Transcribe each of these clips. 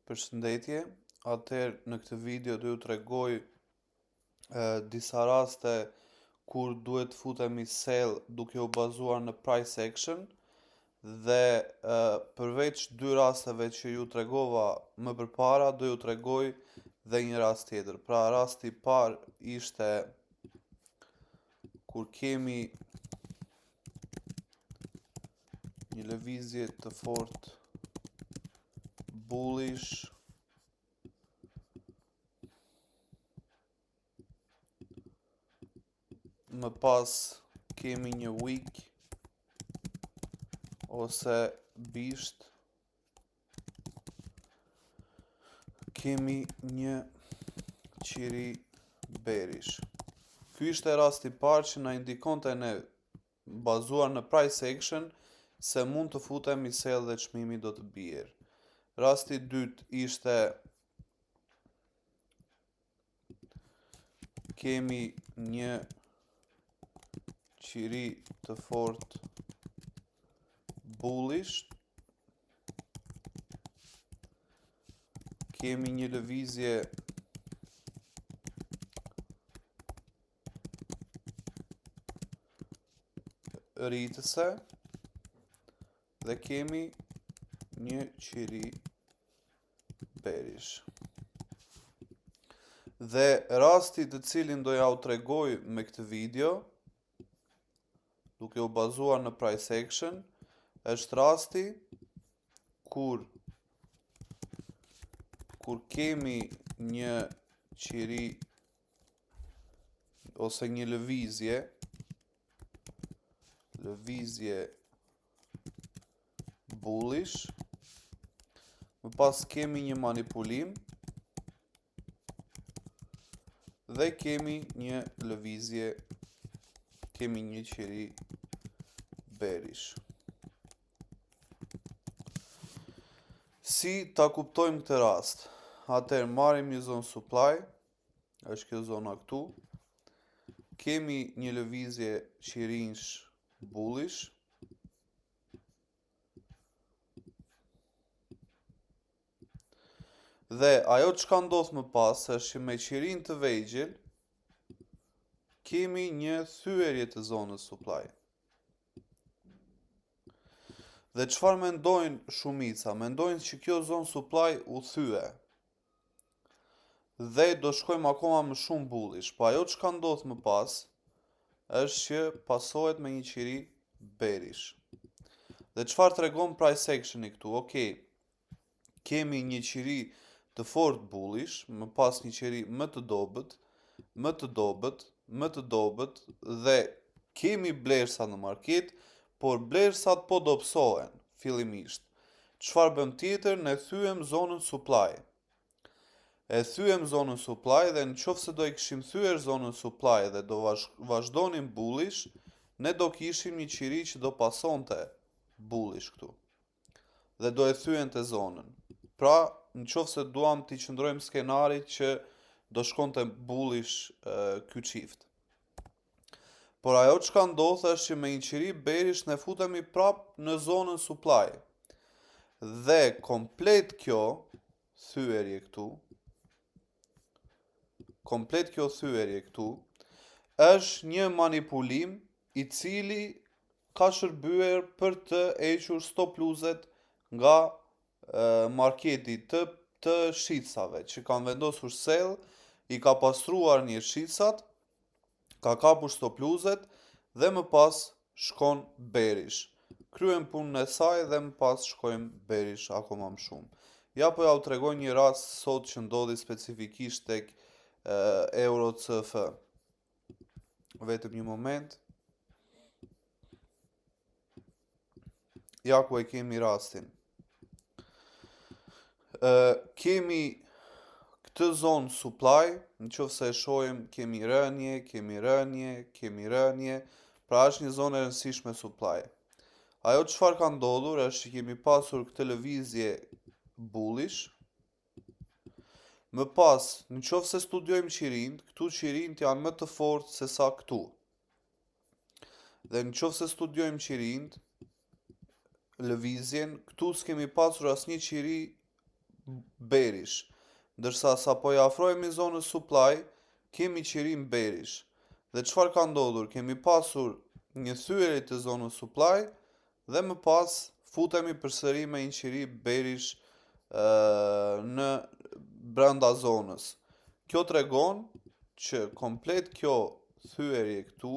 Përshëndetje, atëherë në këtë video do ju tregoj disa raste kur duhet futemi sell duke u bazuar në price action dhe përveç dy rasteve që ju tregova më përpara, do ju tregoj dhe një rast tjetër. Pra rasti I parë ishte kur kemi një lëvizje të fortë bullish më pas kemi një wick ose bisht, kemi një qiri bearish. Ky ishte rasti I parë që na indikonte ne bazuar në price action se mund të futemi sell dhe çmimi do të bjerë. Rasti I dytë ishte kemi një qiri të fortë bullish, kemi një lëvizje rritëse dhe kemi një qiri bearish. Dhe rasti të cilin do ja u tregoj me këtë video, duke u bazuar në price action, është rasti kur kemi një qiri ose një lëvizje bullish, më pas kemi një manipulim dhe kemi një lëvizje, kemi një qiri bearish. Si ta kuptojmë këtë rast? Atëherë marrim një zonë supply, është kjo zona këtu. Kemi një lëvizje qirinsh bullish. Dhe ajo çka ndodh më pas është që me qirin të vegjël kemi një thyerje të zonës supply. Dhe çfarë mendojnë shumica? Mendojnë që kjo zonë supply u thye dhe do shkojmë akoma më shumë bullish. Po ajo çka ndodh më pas është që pasohet me një qiri bearish. Dhe çfarë tregon price actioni këtu? Okej, kemi një qiri të fortë bullish, më pas një qiri më të dobët, dhe kemi blerësa në market, por blerësat po dobësohen fillimisht. Çfarë bëm tjetër? Ne thyem zonën supply. E thyem zonën supply dhe nëse do I kishim thyer zonën supply dhe do vazhdonim bullish, ne do kishim një qiri që do pasonte bullish këtu. Dhe do e thyente zonën. Pra, nëse duam t'i qëndrojmë skenarit që do shkonte bullish ky çift. Por ajo çka ndodh është që me një qiri bearish ne futemi prap në zonën supply. Dhe komplet kjo thyerje këtu, është një manipulim I cili ka shërbyer për të hequr stop loss-et nga marketi të shitësave që kanë vendosur sell, I ka pastruar një shitësat, ka kapur stop loss-et dhe më pas shkon bearish. Kryen punën e saj dhe më pas shkojmë bearish akoma më shumë. Ja po ja u tregoj një rast sot që ndodhi specifikisht tek euro CF. Vetëm një moment. Ja ku e kemi rastin. Kemi këtë zonë supply, nëse e shohim kemi rënje, pra është një zonë e rëndësishme supply. Ajo çfarë ka ndodhur është që kemi pasur këtë lëvizje bullish. Më pas, nëse studiojmë qirin, këtu qirin janë më të fortë se sa këtu. Dhe nëse studiojmë qirin, lëvizjen, këtu s'kemi pasur asnjë qiri berish. Ndërsa sa po ja afrohemi zonës supply, kemi qirim berish. Dhe çfarë ka ndodhur? Kemi pasur një thyerje të zonës supply dhe më pas futemi përsëri me një qiri berish në brenda zonës. Kjo tregon që komplet kjo thyerje këtu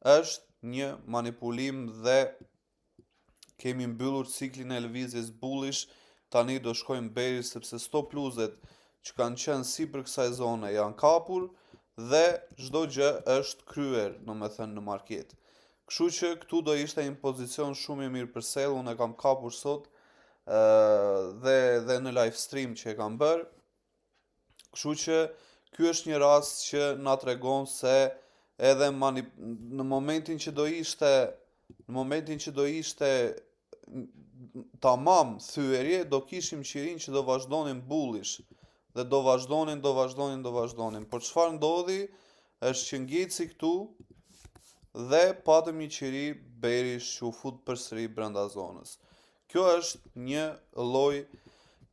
është një manipulim dhe kemi mbyllur ciklin e lëvizjes bullish. Tani do shkojmë berish sepse stop loss-et që kanë qenë sipër kësaj zone janë kapur dhe çdo gjë është kryer, domethënë në market. Kështu që këtu do ishte një pozicion shumë i mirë për sell, unë e kam kapur sot dhe në live stream që e kam bërë. Kështu që ky është një rast që na tregon se edhe në momentin që do ishte tamam thyerje, do kishim qirin që do vazhdonin bullish dhe do vazhdonin. Por çfarë ndodhi është që ngjeci këtu dhe patëm një qiri berish që u fut përsëri brenda zonës. Kjo është një lloj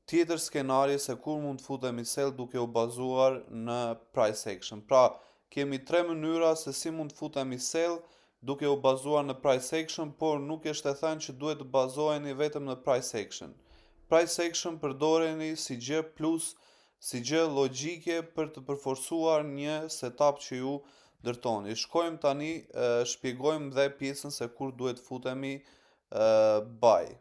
tjetër skenari se kur mund të futemi sell duke u bazuar në price action. Pra, kemi 3 mënyra se si mund të futemi sell duke u bazuar në price action, por nuk është e thënë që duhet të bazoheni vetëm në price action. Price action përdoreni si gjë plus, si gjë logjike për të përforcuar një setup që ju ndërtoni. Shkojmë tani, shpjegojmë dhe pjesën se kur duhet futemi buy.